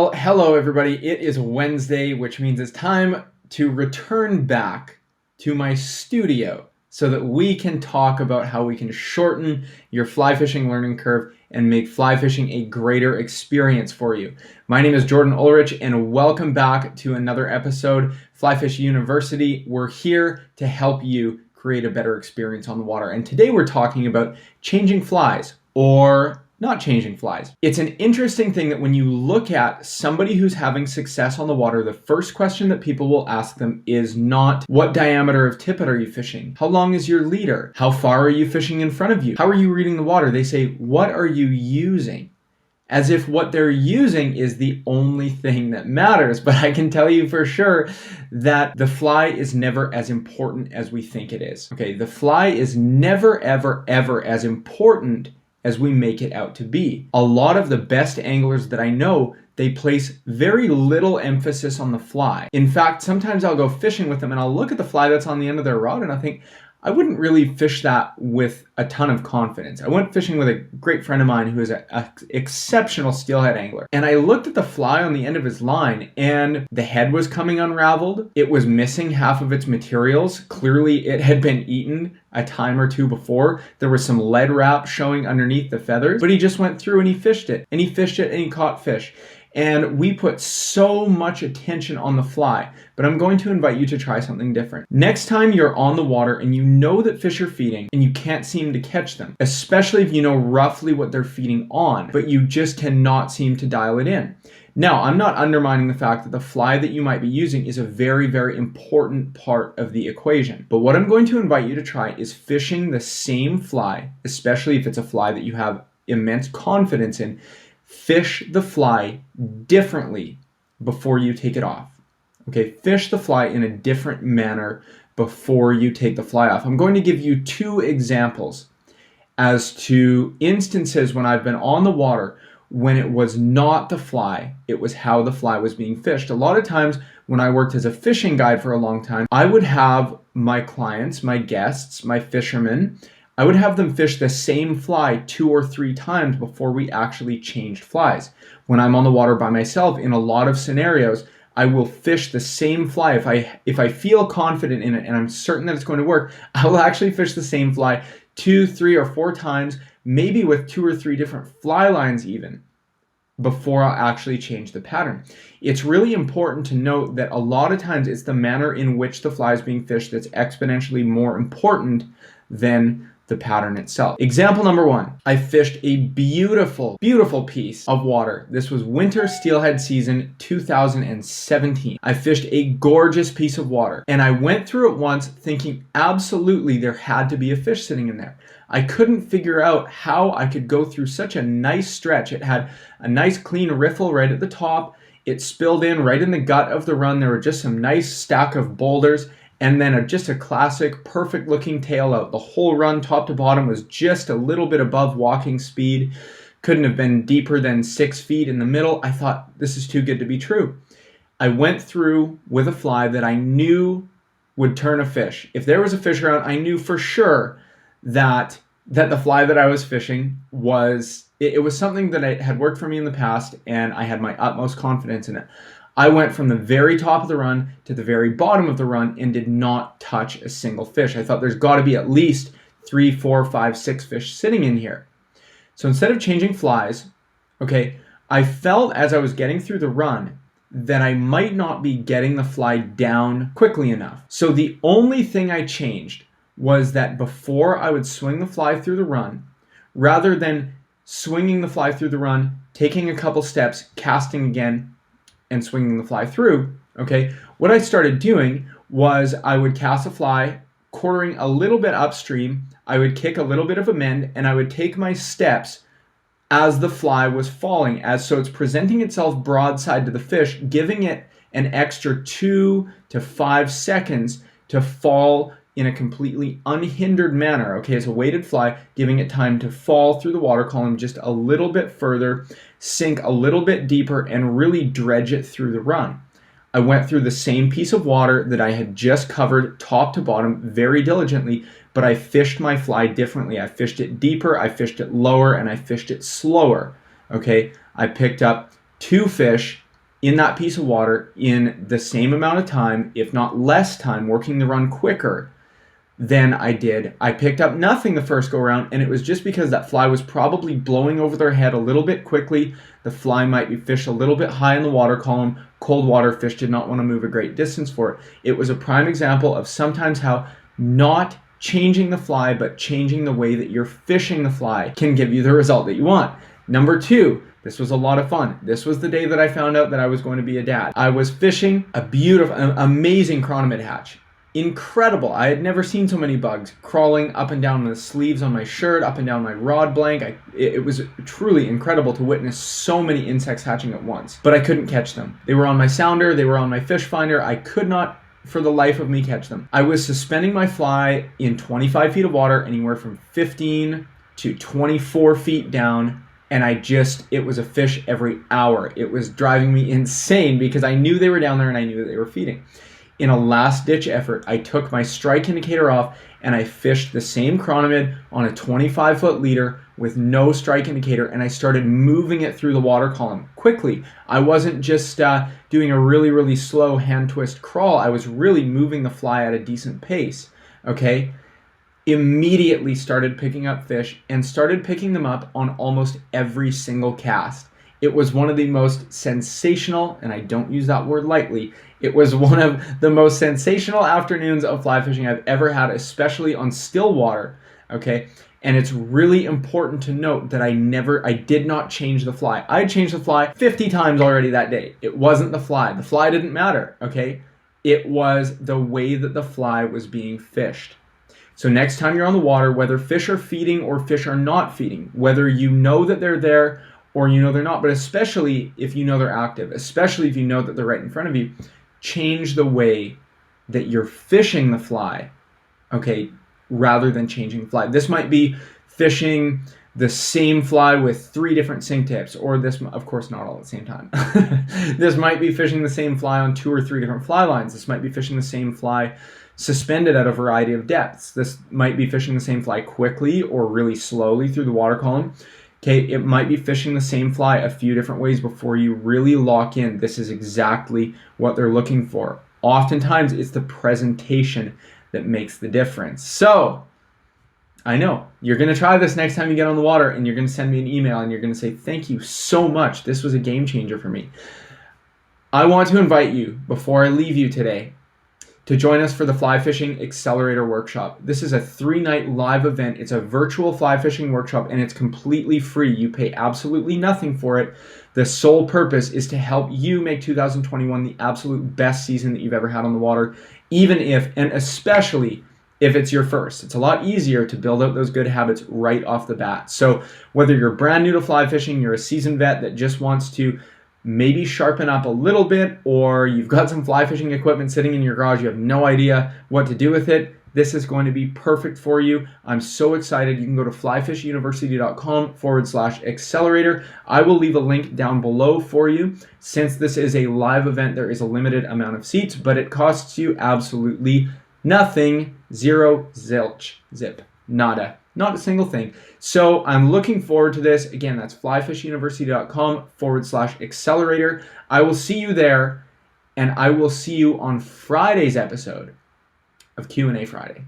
Well, hello everybody. It is Wednesday, which means it's time to return back to my studio so that we can talk about how we can shorten your fly fishing learning curve and make fly fishing a greater experience for you. My name is Jordan Ulrich and welcome back to another episode, Fly Fish University. We're here to help you create a better experience on the water. And today we're talking about changing flies or not changing flies. It's an interesting thing that when you look at somebody who's having success on the water, the first question that people will ask them is not, what diameter of tippet are you fishing? How long is your leader? How far are you fishing in front of you? How are you reading the water? They say, what are you using? As if what they're using is the only thing that matters. But I can tell you for sure that the fly is never as important as we think it is. Okay, the fly is never, ever, ever as important as we make it out to be. A lot of the best anglers that I know, they place very little emphasis on the fly. In fact, sometimes I'll go fishing with them and I'll look at the fly that's on the end of their rod and I think, I wouldn't really fish that with a ton of confidence. I went fishing with a great friend of mine who is an exceptional steelhead angler. And I looked at the fly on the end of his line and the head was coming unraveled. It was missing half of its materials. Clearly it had been eaten a time or two before. There was some lead wrap showing underneath the feathers, but he just went through and he fished it. And he fished it and he caught fish. And we put so much attention on the fly, but I'm going to invite you to try something different. Next time you're on the water and you know that fish are feeding and you can't seem to catch them, especially if you know roughly what they're feeding on, but you just cannot seem to dial it in. Now, I'm not undermining the fact that the fly that you might be using is a very, very important part of the equation. But what I'm going to invite you to try is fishing the same fly, especially if it's a fly that you have immense confidence in. Fish the fly differently before you take it off. Okay, fish the fly in a different manner before you take the fly off. I'm going to give you two examples as to instances when I've been on the water when it was not the fly, it was how the fly was being fished. A lot of times when I worked as a fishing guide for a long time, I would have my clients, my guests, my fishermen, I would have them fish the same fly 2 or 3 times before we actually changed flies. When I'm on the water by myself, in a lot of scenarios, I will fish the same fly. If I feel confident in it and I'm certain that it's going to work, I will actually fish the same fly 2, 3, or 4 times, maybe with 2 or 3 different fly lines even, before I'll actually change the pattern. It's really important to note that a lot of times it's the manner in which the fly is being fished that's exponentially more important than the pattern itself. Example number 1, I fished a beautiful, beautiful piece of water. This was winter steelhead season 2017. I fished a gorgeous piece of water and I went through it once thinking absolutely there had to be a fish sitting in there. I couldn't figure out how I could go through such a nice stretch. It had a nice clean riffle right at the top. It spilled in right in the gut of the run. There were just some nice stack of boulders. And then just a classic, perfect looking tail out. The whole run, top to bottom, was just a little bit above walking speed. Couldn't have been deeper than 6 feet in the middle. I thought, this is too good to be true. I went through with a fly that I knew would turn a fish. If there was a fish around, I knew for sure that the fly that I was fishing was, it was something that had worked for me in the past, and I had my utmost confidence in it. I went from the very top of the run to the very bottom of the run and did not touch a single fish. I thought there's got to be at least 3, 4, 5, 6 fish sitting in here. So instead of changing flies, okay, I felt as I was getting through the run that I might not be getting the fly down quickly enough. So the only thing I changed was that before I would swing the fly through the run, rather than swinging the fly through the run, taking a couple steps, casting again, and swinging the fly through, okay, what I started doing was I would cast a fly, quartering a little bit upstream, I would kick a little bit of a bend, and I would take my steps as the fly was falling, so it's presenting itself broadside to the fish, giving it an extra 2 to 5 seconds to fall in a completely unhindered manner, okay, as a weighted fly, giving it time to fall through the water column just a little bit further, sink a little bit deeper, and really dredge it through the run. I went through the same piece of water that I had just covered top to bottom very diligently, but I fished my fly differently. I fished it deeper, I fished it lower, and I fished it slower, okay? I picked up 2 fish in that piece of water in the same amount of time, if not less time, working the run quicker than I did. I picked up nothing the first go around, and it was just because that fly was probably blowing over their head a little bit quickly. The fly might be fished a little bit high in the water column. Cold water fish did not want to move a great distance for it. It was a prime example of sometimes how not changing the fly, but changing the way that you're fishing the fly can give you the result that you want. Number two, this was a lot of fun. This was the day that I found out that I was going to be a dad. I was fishing a beautiful, amazing chronomid hatch. Incredible. I had never seen so many bugs crawling up and down the sleeves on my shirt, up and down my rod blank. It was truly incredible to witness so many insects hatching at once, but I couldn't catch them. They were on my sounder, they were on my fish finder. I could not for the life of me catch them. I was suspending my fly in 25 feet of water, anywhere from 15 to 24 feet down, and it was a fish every hour. It was driving me insane because I knew they were down there and I knew that they were feeding. In a last-ditch effort, I took my strike indicator off and I fished the same chronomid on a 25-foot leader with no strike indicator, and I started moving it through the water column quickly. I wasn't just doing a really, really slow hand twist crawl. I was really moving the fly at a decent pace, okay? Immediately started picking up fish and started picking them up on almost every single cast. It was one of the most sensational, and I don't use that word lightly, it was one of the most sensational afternoons of fly fishing I've ever had, especially on still water, okay? And it's really important to note that I did not change the fly. I changed the fly 50 times already that day. It wasn't the fly. The fly didn't matter, okay? It was the way that the fly was being fished. So next time you're on the water, whether fish are feeding or fish are not feeding, whether you know that they're there or you know they're not, but especially if you know they're active, especially if you know that they're right in front of you, change the way that you're fishing the fly, okay, rather than changing the fly. This might be fishing the same fly with 3 different sink tips, or this, of course, not all at the same time. This might be fishing the same fly on 2 or 3 different fly lines. This might be fishing the same fly suspended at a variety of depths. This might be fishing the same fly quickly or really slowly through the water column. Okay, it might be fishing the same fly a few different ways before you really lock in. This is exactly what they're looking for. Oftentimes, it's the presentation that makes the difference. So, I know, you're going to try this next time you get on the water, and you're going to send me an email, and you're going to say, thank you so much. This was a game changer for me. I want to invite you, before I leave you today, to join us for the Fly Fishing Accelerator Workshop. This is a 3-night live event. It's a virtual fly fishing workshop, and it's completely free. You pay absolutely nothing for it. The sole purpose is to help you make 2021 the absolute best season that you've ever had on the water, even if, and especially if it's your first. It's a lot easier to build out those good habits right off the bat. So whether you're brand new to fly fishing, you're a seasoned vet that just wants to maybe sharpen up a little bit, or you've got some fly fishing equipment sitting in your garage, you have no idea what to do with it, this is going to be perfect for you. I'm so excited. You can go to flyfishuniversity.com/accelerator. I will leave a link down below for you. Since this is a live event, there is a limited amount of seats, but it costs you absolutely nothing. Zero, zilch, zip, nada. Not a single thing. So I'm looking forward to this. Again, that's flyfishuniversity.com/accelerator. I will see you there, and I will see you on Friday's episode of Q&A Friday.